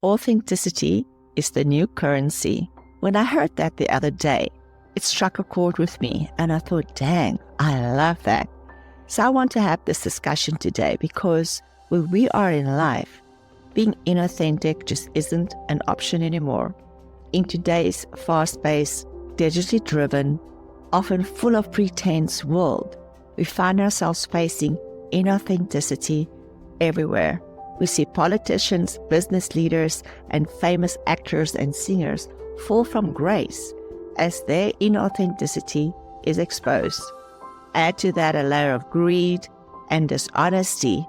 Authenticity is the new currency. When I heard that the other day, it struck a chord with me and I thought, dang, I love that. So I want to have this discussion today because where we are in life, being inauthentic just isn't an option anymore. In today's fast-paced, digitally driven, often full of pretense world, we find ourselves facing inauthenticity everywhere. We see politicians, business leaders, and famous actors and singers fall from grace as their inauthenticity is exposed. Add to that a layer of greed and dishonesty,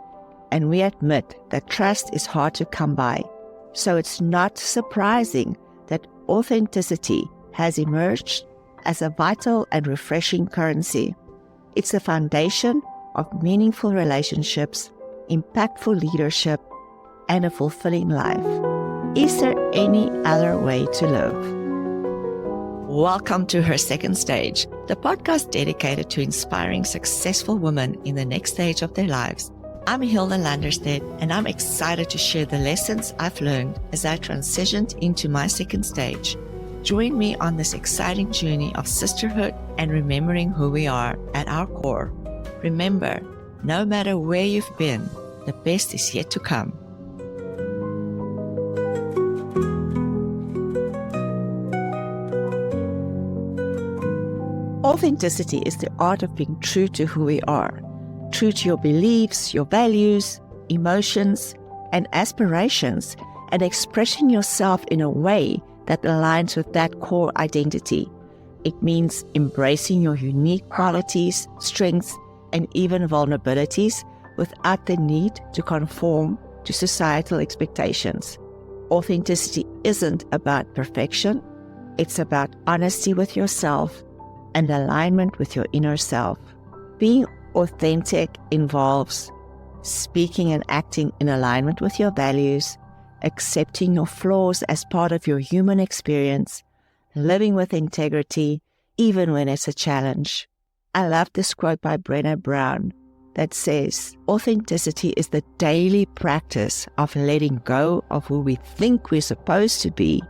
and we admit that trust is hard to come by. So it's not surprising that authenticity has emerged as a vital and refreshing currency. It's the foundation of meaningful relationships, impactful leadership, and a fulfilling life. Is there any other way to live? Welcome to Her Second Stage, the podcast dedicated to inspiring successful women in the next stage of their lives. I'm Hilda Lunderstedt, and I'm excited to share the lessons I've learned as I transitioned into my second stage. Join me on this exciting journey of sisterhood and remembering who we are at our core. Remember, no matter where you've been, the best is yet to come. Authenticity is the art of being true to who we are, true to your beliefs, your values, emotions, and aspirations, and expressing yourself in a way that aligns with that core identity. It means embracing your unique qualities, strengths, and even vulnerabilities without the need to conform to societal expectations. Authenticity isn't about perfection. It's about honesty with yourself and alignment with your inner self. Being authentic involves speaking and acting in alignment with your values, accepting your flaws as part of your human experience, living with integrity, even when it's a challenge. I love this quote by Brené Brown that says, authenticity is the daily practice of letting go of who we think we're supposed to be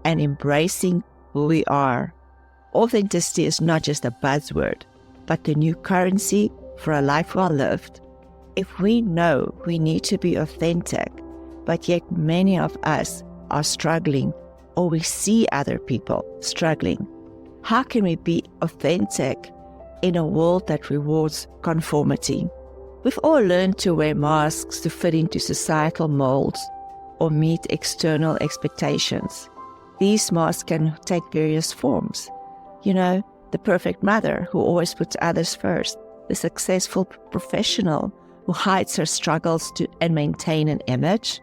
and embracing who we are. Authenticity is not just a buzzword, but the new currency for a life well lived. If we know we need to be authentic, but yet many of us are struggling, or we see other people struggling, how can we be authentic in a world that rewards conformity? We've all learned to wear masks to fit into societal molds or meet external expectations. These masks can take various forms. You know, the perfect mother who always puts others first, the successful professional who hides her struggles and maintain an image,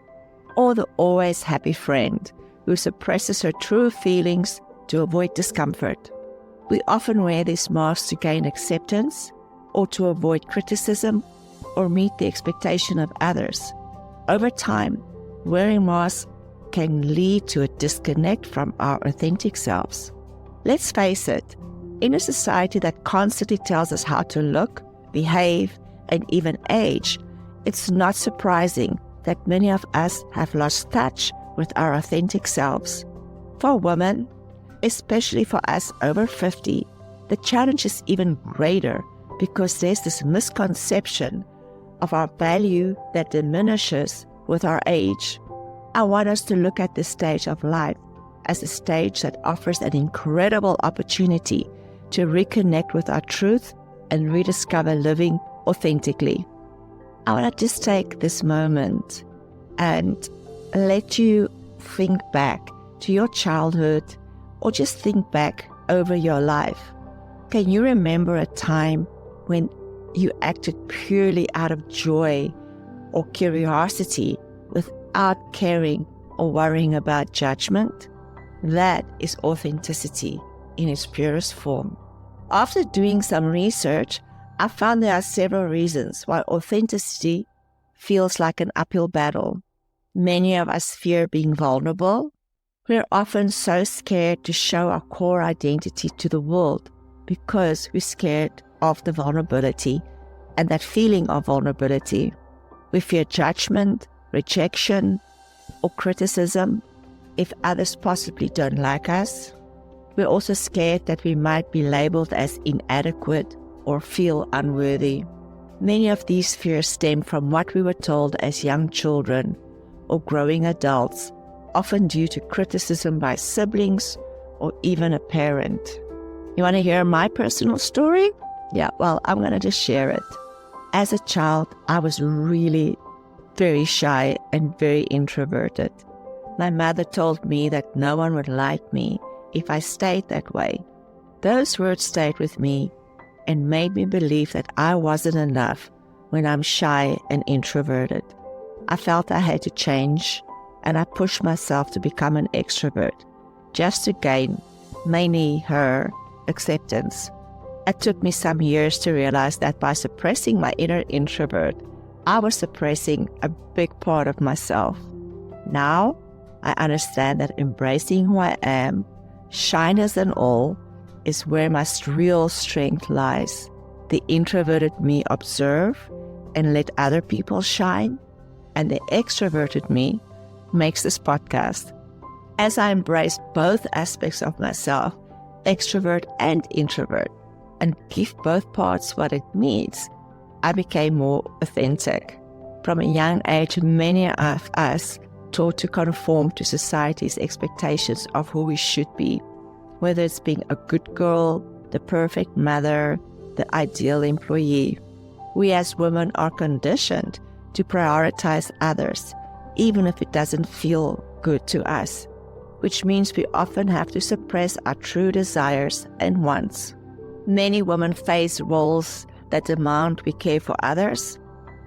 or the always happy friend who suppresses her true feelings to avoid discomfort. We often wear these masks to gain acceptance or to avoid criticism or meet the expectation of others. Over time, wearing masks can lead to a disconnect from our authentic selves. Let's face it, in a society that constantly tells us how to look, behave, and even age, it's not surprising that many of us have lost touch with our authentic selves. For women, especially for us over 50, the challenge is even greater because there's this misconception of our value that diminishes with our age. I want us to look at this stage of life as a stage that offers an incredible opportunity to reconnect with our truth and rediscover living authentically. I want to just take this moment and let you think back to your childhood or just think back over your life. Can you remember a time when you acted purely out of joy or curiosity without caring or worrying about judgment? That is authenticity in its purest form. After doing some research, I found there are several reasons why authenticity feels like an uphill battle. Many of us fear being vulnerable. We're often so scared to show our core identity to the world because we're scared of the vulnerability and that feeling of vulnerability. We fear judgment, rejection, or criticism if others possibly don't like us. We're also scared that we might be labeled as inadequate or feel unworthy. Many of these fears stem from what we were told as young children or growing adults, often due to criticism by siblings or even a parent. You want to hear my personal story? Yeah, well, I'm going to just share it. As a child, I was really very shy and very introverted. My mother told me that no one would like me if I stayed that way. Those words stayed with me and made me believe that I wasn't enough when I'm shy and introverted. I felt I had to change, and I pushed myself to become an extrovert, just to gain mainly her acceptance. It took me some years to realize that by suppressing my inner introvert, I was suppressing a big part of myself. Now, I understand that embracing who I am, shyness and all, is where my real strength lies. The introverted me observe and let other people shine, and the extroverted me makes this podcast. As I embrace both aspects of myself, extrovert and introvert, and give both parts what it needs, I became more authentic. From a young age, many of us taught to conform to society's expectations of who we should be, whether it's being a good girl, the perfect mother, the ideal employee. We as women are conditioned to prioritize others, even if it doesn't feel good to us, which means we often have to suppress our true desires and wants. Many women face roles that demand we care for others,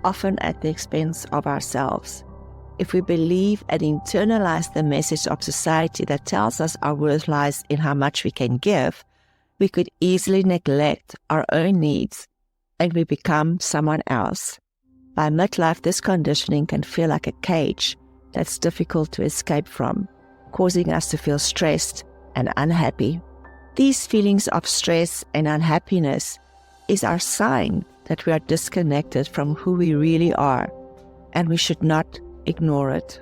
often at the expense of ourselves. If we believe and internalize the message of society that tells us our worth lies in how much we can give, we could easily neglect our own needs and we become someone else. By midlife, this conditioning can feel like a cage that's difficult to escape from, causing us to feel stressed and unhappy. These feelings of stress and unhappiness is our sign that we are disconnected from who we really are, and we should not ignore it.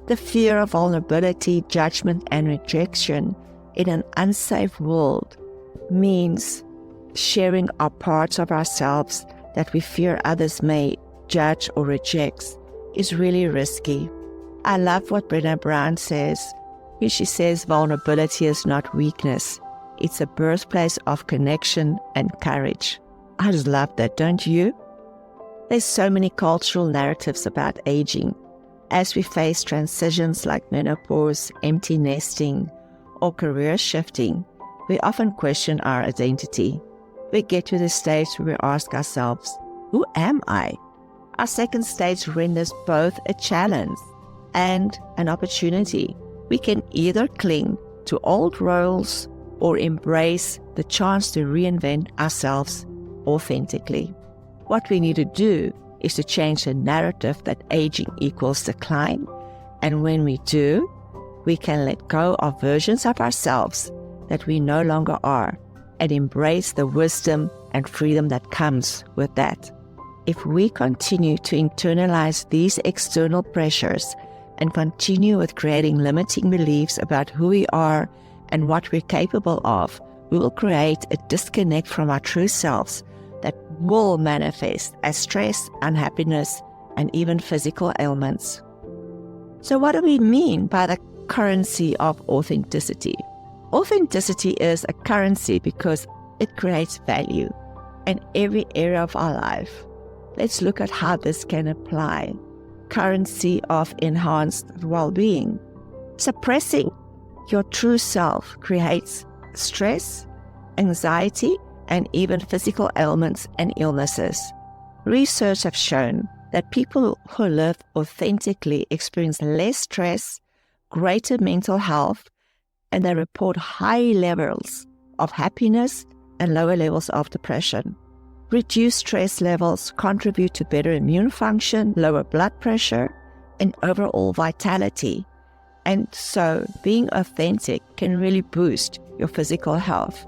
The fear of vulnerability, judgment, and rejection in an unsafe world means sharing our parts of ourselves that we fear others may judge or reject is really risky. I love what Brené Brown says when she says vulnerability is not weakness. It's a birthplace of connection and courage. I just love that, don't you? There's so many cultural narratives about aging. As we face transitions like menopause, empty nesting, or career shifting, we often question our identity. We get to the stage where we ask ourselves, who am I? Our second stage renders both a challenge and an opportunity. We can either cling to old roles or embrace the chance to reinvent ourselves authentically. What we need to do is to change the narrative that aging equals decline, and when we do, we can let go of versions of ourselves that we no longer are and embrace the wisdom and freedom that comes with that. If we continue to internalize these external pressures and continue with creating limiting beliefs about who we are and what we're capable of, we will create a disconnect from our true selves that will manifest as stress, unhappiness, and even physical ailments. So what do we mean by the currency of authenticity? Authenticity is a currency because it creates value in every area of our life. Let's look at how this can apply. Currency of enhanced well-being. Suppressing your true self creates stress, anxiety, and even physical ailments and illnesses. Research have shown that people who live authentically experience less stress, greater mental health, and they report high levels of happiness and lower levels of depression. Reduced stress levels contribute to better immune function, lower blood pressure, and overall vitality. And so being authentic can really boost your physical health.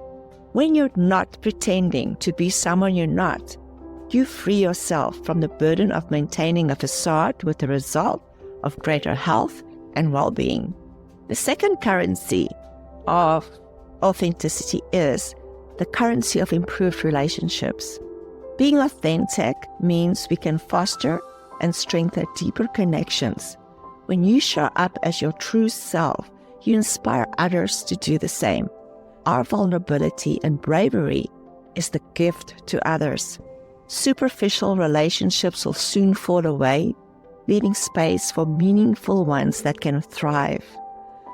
When you're not pretending to be someone you're not, you free yourself from the burden of maintaining a facade with the result of greater health and well-being. The second currency of authenticity is the currency of improved relationships. Being authentic means we can foster and strengthen deeper connections. When you show up as your true self, you inspire others to do the same. Our vulnerability and bravery is the gift to others. Superficial relationships will soon fall away, leaving space for meaningful ones that can thrive.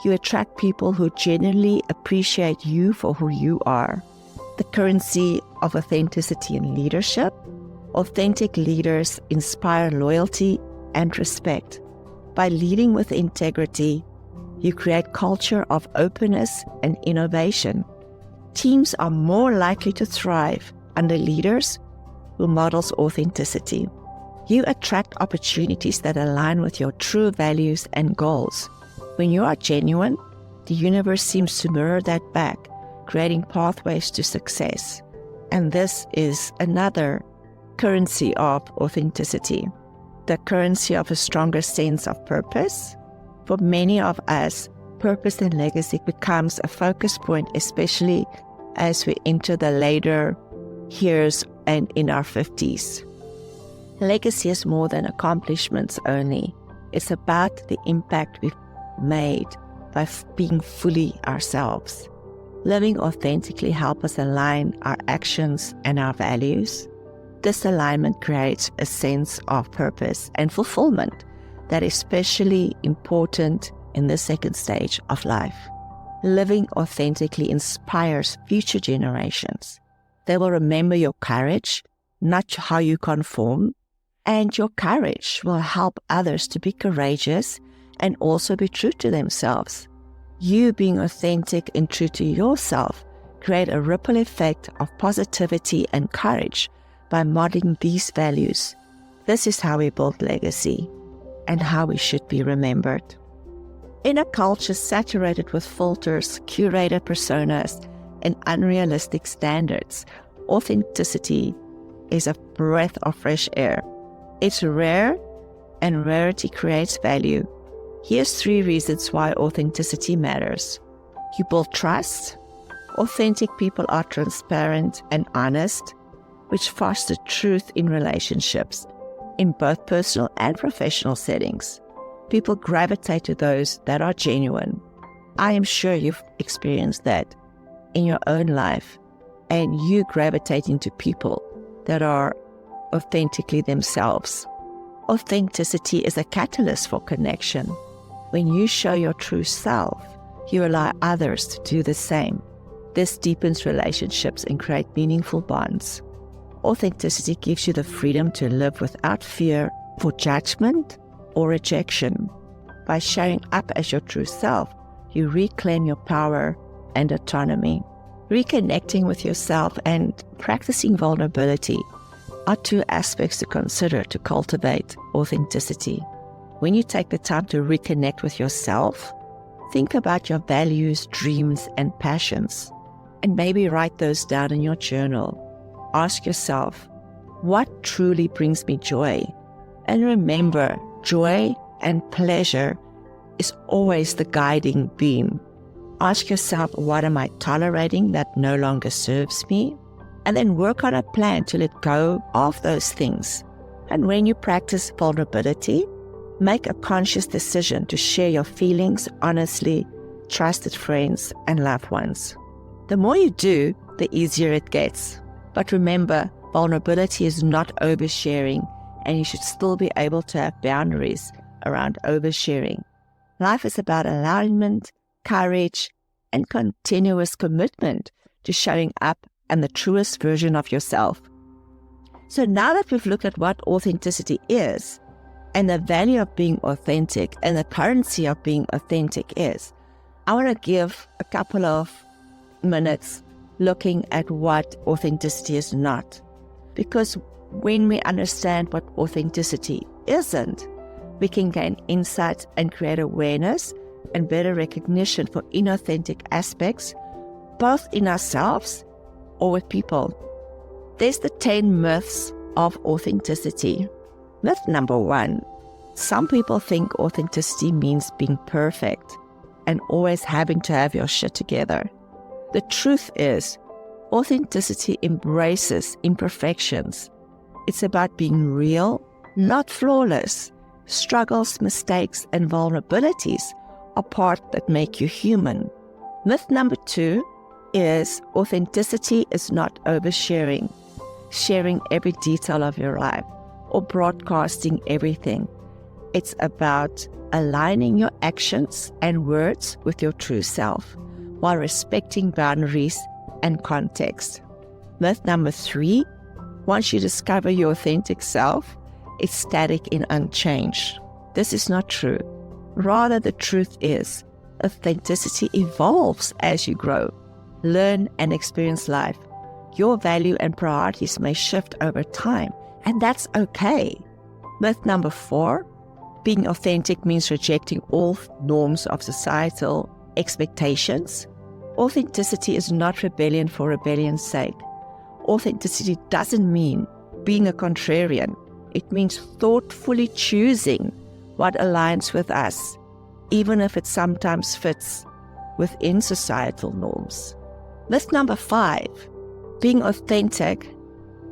You attract people who genuinely appreciate you for who you are. The currency of authenticity in leadership. Authentic leaders inspire loyalty and respect. By leading with integrity, you create culture of openness and innovation. Teams are more likely to thrive under leaders who models authenticity. You attract opportunities that align with your true values and goals. When you are genuine, the universe seems to mirror that back, creating pathways to success. And this is another currency of authenticity, the currency of a stronger sense of purpose. For many of us, purpose and legacy becomes a focus point, especially as we enter the later years and in our 50s. Legacy is more than accomplishments only. It's about the impact we've made by being fully ourselves. Living authentically helps us align our actions and our values. This alignment creates a sense of purpose and fulfillment that is especially important in the second stage of life. Living authentically inspires future generations. They will remember your courage, not how you conform, and your courage will help others to be courageous and also be true to themselves. You being authentic and true to yourself create a ripple effect of positivity and courage by modeling these values. This is how we build legacy and how we should be remembered. In a culture saturated with filters, curated personas, and unrealistic standards, authenticity is a breath of fresh air. It's rare, and rarity creates value. Here's 3 reasons why authenticity matters. You build trust. Authentic people are transparent and honest, which foster truth in relationships, in both personal and professional settings. People gravitate to those that are genuine. I am sure you've experienced that in your own life, and you gravitating to people that are authentically themselves. Authenticity is a catalyst for connection. When you show your true self, you allow others to do the same. This deepens relationships and creates meaningful bonds. Authenticity gives you the freedom to live without fear for judgment or rejection. By showing up as your true self, you reclaim your power and autonomy. Reconnecting with yourself and practicing vulnerability are 2 aspects to consider to cultivate authenticity. When you take the time to reconnect with yourself, think about your values, dreams, and passions, and maybe write those down in your journal. Ask yourself, what truly brings me joy? And remember, joy and pleasure is always the guiding beam. Ask yourself, what am I tolerating that no longer serves me? And then work on a plan to let go of those things. And when you practice vulnerability, make a conscious decision to share your feelings honestly, trusted friends and loved ones. The more you do, the easier it gets. But remember, vulnerability is not oversharing, and you should still be able to have boundaries around oversharing. Life is about alignment, courage, and continuous commitment to showing up and the truest version of yourself. So now that we've looked at what authenticity is, and the value of being authentic, and the currency of being authentic is, I want to give a couple of minutes looking at what authenticity is not. Because when we understand what authenticity isn't, we can gain insight and create awareness and better recognition for inauthentic aspects, both in ourselves or with people. There's the 10 myths of authenticity. Myth number 1, Some people think authenticity means being perfect and always having to have your shit together. The truth is, authenticity embraces imperfections. It's about being real, not flawless. Struggles, mistakes, and vulnerabilities are part that make you human. Myth number 2 is authenticity is not oversharing, sharing every detail of your life or broadcasting everything. It's about aligning your actions and words with your true self while respecting boundaries and context. Myth number 3, once you discover your authentic self, it's static and unchanged. This is not true. Rather, the truth is, authenticity evolves as you grow, learn, and experience life. Your value and priorities may shift over time, and that's okay. Myth number 4, being authentic means rejecting all norms of societal expectations. Authenticity is not rebellion for rebellion's sake. Authenticity doesn't mean being a contrarian. It means thoughtfully choosing what aligns with us, even if it sometimes fits within societal norms. Myth number 5, being authentic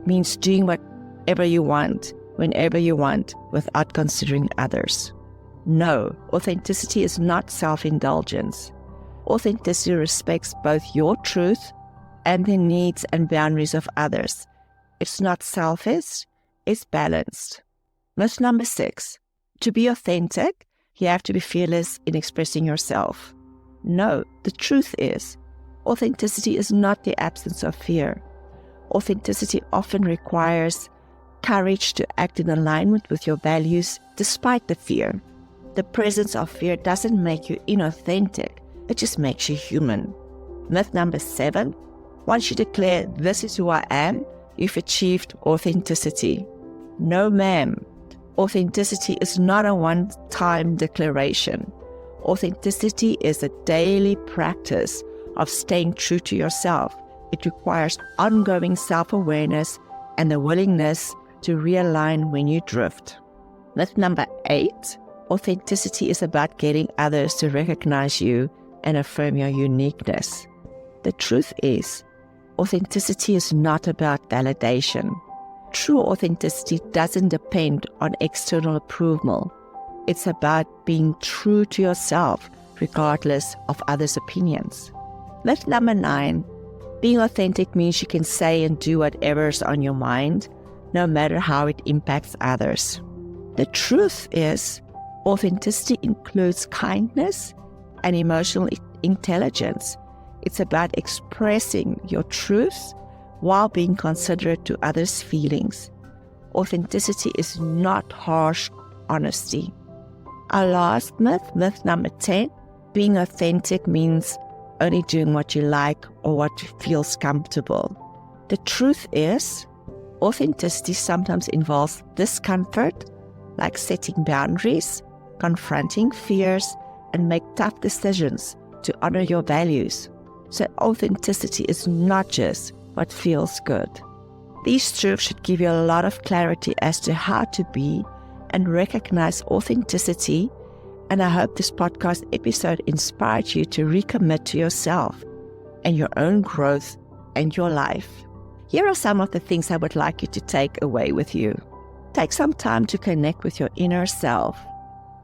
means doing whatever you want, whenever you want, without considering others. No, authenticity is not self-indulgence. Authenticity respects both your truth and the needs and boundaries of others. It's not selfish, it's balanced. Myth number 6, to be authentic, you have to be fearless in expressing yourself. No, the truth is, authenticity is not the absence of fear. Authenticity often requires courage to act in alignment with your values despite the fear. The presence of fear doesn't make you inauthentic, it just makes you human. Myth number 7, once you declare, this is who I am, you've achieved authenticity. No, ma'am. Authenticity is not a one-time declaration. Authenticity is a daily practice of staying true to yourself. It requires ongoing self-awareness and the willingness to realign when you drift. Myth number 8, authenticity is about getting others to recognize you and affirm your uniqueness. The truth is, authenticity is not about validation. True authenticity doesn't depend on external approval. It's about being true to yourself, regardless of others' opinions. Myth number 9, being authentic means you can say and do whatever's on your mind, no matter how it impacts others. The truth is, authenticity includes kindness and emotional intelligence. It's about expressing your truth while being considerate to others' feelings. Authenticity is not harsh honesty. Our last myth, myth number 10, being authentic means only doing what you like or what feels comfortable. The truth is, authenticity sometimes involves discomfort, like setting boundaries, confronting fears, and make tough decisions to honor your values. So authenticity is not just what feels good. These truths should give you a lot of clarity as to how to be and recognize authenticity, and I hope this podcast episode inspired you to recommit to yourself and your own growth and your life. Here are some of the things I would like you to take away with you. Take some time to connect with your inner self.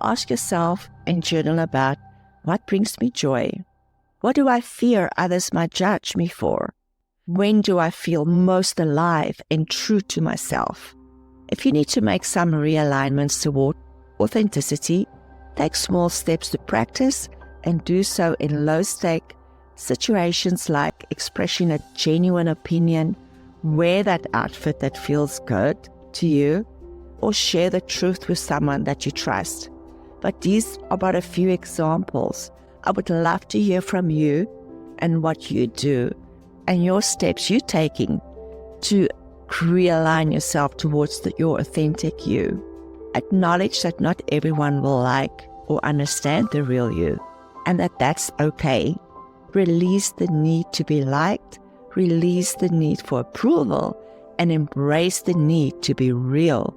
Ask yourself and journal about what brings me joy. What do I fear others might judge me for? When do I feel most alive and true to myself? If you need to make some realignments toward authenticity, take small steps to practice and do so in low-stake situations like expressing a genuine opinion, wear that outfit that feels good to you, or share the truth with someone that you trust. But these are but a few examples. I would love to hear from you and what you do and your steps you're taking to realign yourself towards your authentic you. Acknowledge that not everyone will like or understand the real you, and that's okay. Release the need to be liked, release the need for approval, and embrace the need to be real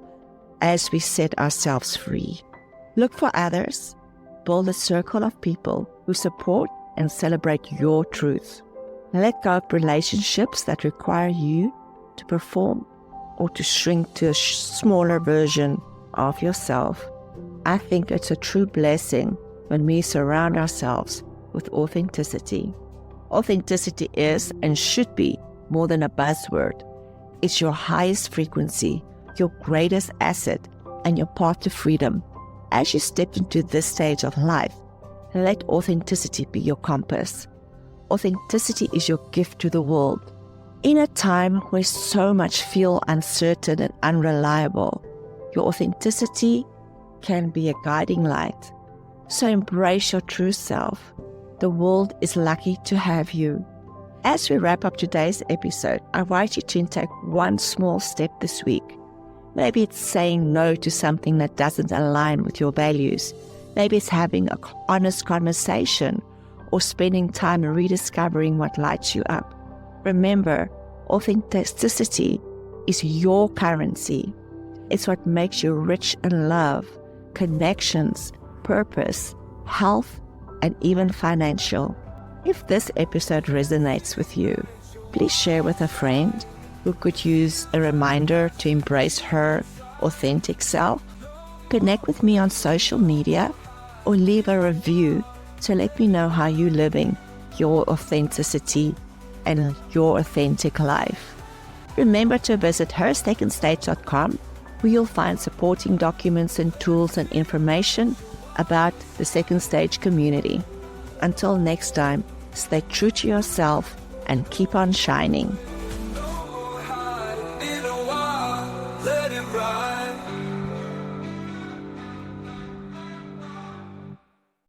as we set ourselves free. Look for others. Build a circle of people who support and celebrate your truth. Let go of relationships that require you to perform or to shrink to a smaller version of yourself. I think it's a true blessing when we surround ourselves with authenticity. Authenticity is and should be more than a buzzword. It's your highest frequency, your greatest asset, and your path to freedom. As you step into this stage of life, let authenticity be your compass. Authenticity is your gift to the world. In a time where so much feels uncertain and unreliable, your authenticity can be a guiding light. So embrace your true self. The world is lucky to have you. As we wrap up today's episode, I invite you to take one small step this week. Maybe it's saying no to something that doesn't align with your values. Maybe it's having an honest conversation or spending time rediscovering what lights you up. Remember, authenticity is your currency. It's what makes you rich in love, connections, purpose, health, and even financial. If this episode resonates with you, please share with a friend who could use a reminder to embrace her authentic self. Connect with me on social media or leave a review to let me know how you're living your authenticity and your authentic life. Remember to visit herstakenStage.com, where you'll find supporting documents and tools and information about the Second Stage community. Until next time, stay true to yourself and keep on shining.